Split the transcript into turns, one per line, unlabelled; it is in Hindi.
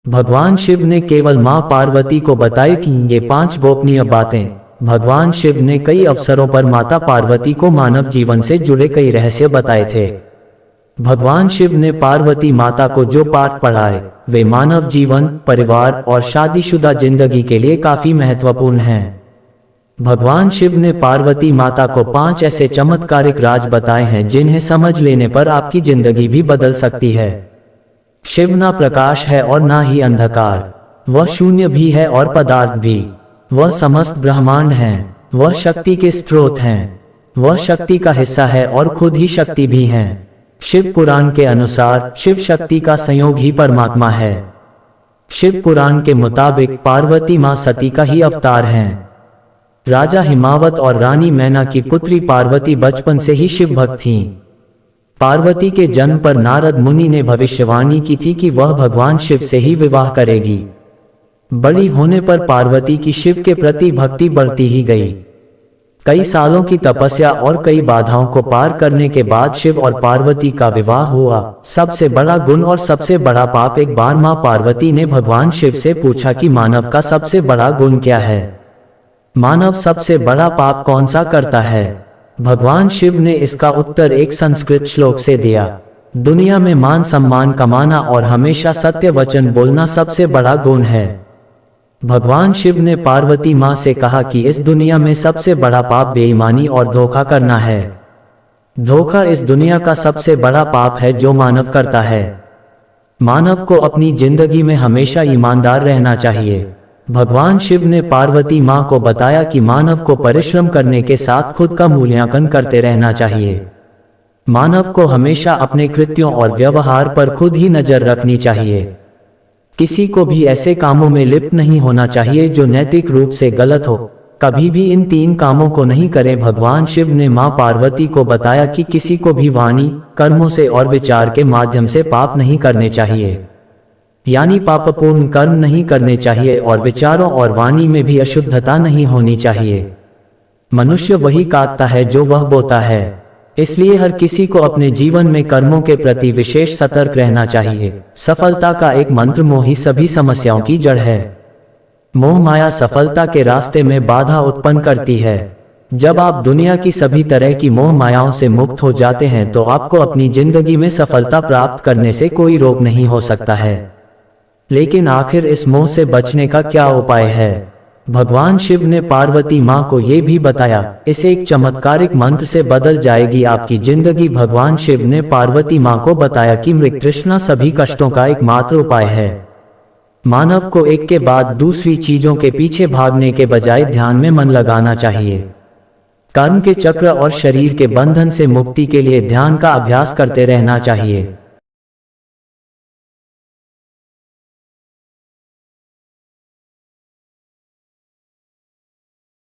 भगवान शिव ने केवल मां पार्वती को बताई थी ये 5 गोपनीय बातें। भगवान शिव ने कई अवसरों पर माता पार्वती को मानव जीवन से जुड़े कई रहस्य बताए थे। भगवान शिव ने पार्वती माता को जो पाठ पढ़ाए वे मानव जीवन, परिवार और शादीशुदा जिंदगी के लिए काफी महत्वपूर्ण हैं। भगवान शिव ने पार्वती माता को 5 ऐसे चमत्कारिक राज बताए हैं जिन्हें समझ लेने पर आपकी जिंदगी भी बदल सकती है। शिव ना प्रकाश है और ना ही अंधकार, वह शून्य भी है और पदार्थ भी। वह समस्त ब्रह्मांड हैं, वह शक्ति के स्रोत हैं, वह शक्ति का हिस्सा है और खुद ही शक्ति भी हैं। शिव पुराण के अनुसार शिव शक्ति का संयोग ही परमात्मा है। शिव पुराण के मुताबिक पार्वती मां सती का ही अवतार हैं। राजा हिमावत और रानी मैना की पुत्री पार्वती बचपन से ही शिव भक्त थीं। पार्वती के जन्म पर नारद मुनि ने भविष्यवाणी की थी कि वह भगवान शिव से ही विवाह करेगी। बड़ी होने पर पार्वती की शिव के प्रति भक्ति बढ़ती ही गई। कई सालों की तपस्या और कई बाधाओं को पार करने के बाद शिव और पार्वती का विवाह हुआ। सबसे बड़ा गुण और सबसे बड़ा पाप। एक बार मां पार्वती ने भगवान शिव से पूछा कि मानव का सबसे बड़ा गुण क्या है? मानव सबसे बड़ा पाप कौन सा करता है? भगवान शिव ने इसका उत्तर एक संस्कृत श्लोक से दिया। दुनिया में मान सम्मान कमाना और हमेशा सत्य वचन बोलना सबसे बड़ा गुण है। भगवान शिव ने पार्वती मां से कहा कि इस दुनिया में सबसे बड़ा पाप बेईमानी और धोखा करना है। धोखा इस दुनिया का सबसे बड़ा पाप है जो मानव करता है। मानव को अपनी जिंदगी में हमेशा ईमानदार रहना चाहिए। भगवान शिव ने पार्वती मां को बताया कि मानव को परिश्रम करने के साथ खुद का मूल्यांकन करते रहना चाहिए। मानव को हमेशा अपने कृत्यों और व्यवहार पर खुद ही नजर रखनी चाहिए। किसी को भी ऐसे कामों में लिप्त नहीं होना चाहिए जो नैतिक रूप से गलत हो। कभी भी इन 3 कामों को नहीं करें। भगवान शिव ने मां पार्वती को बताया कि किसी को भी वाणी, कर्मों से और विचार के माध्यम से पाप नहीं करने चाहिए, यानी पापपूर्ण कर्म नहीं करने चाहिए और विचारों और वाणी में भी अशुद्धता नहीं होनी चाहिए। मनुष्य वही काटता है जो वह बोता है, इसलिए हर किसी को अपने जीवन में कर्मों के प्रति विशेष सतर्क रहना चाहिए। सफलता का एक मंत्र मोह ही सभी समस्याओं की जड़ है। मोह माया सफलता के रास्ते में बाधा उत्पन्न करती है। जब आप दुनिया की सभी तरह की मोह मायाओं से मुक्त हो जाते हैं तो आपको अपनी जिंदगी में सफलता प्राप्त करने से कोई रोक नहीं हो सकता है। लेकिन आखिर इस मोह से बचने का क्या उपाय है? भगवान शिव ने पार्वती मां को यह भी बताया, इसे एक चमत्कारिक मंत्र से बदल जाएगी आपकी जिंदगी। भगवान शिव ने पार्वती मां को बताया कि मृग तृष्णा सभी कष्टों का एकमात्र उपाय है। मानव को एक के बाद दूसरी चीजों के पीछे भागने के बजाय ध्यान में मन लगाना चाहिए। कर्म के चक्र और शरीर के बंधन से मुक्ति के लिए ध्यान का अभ्यास करते रहना चाहिए।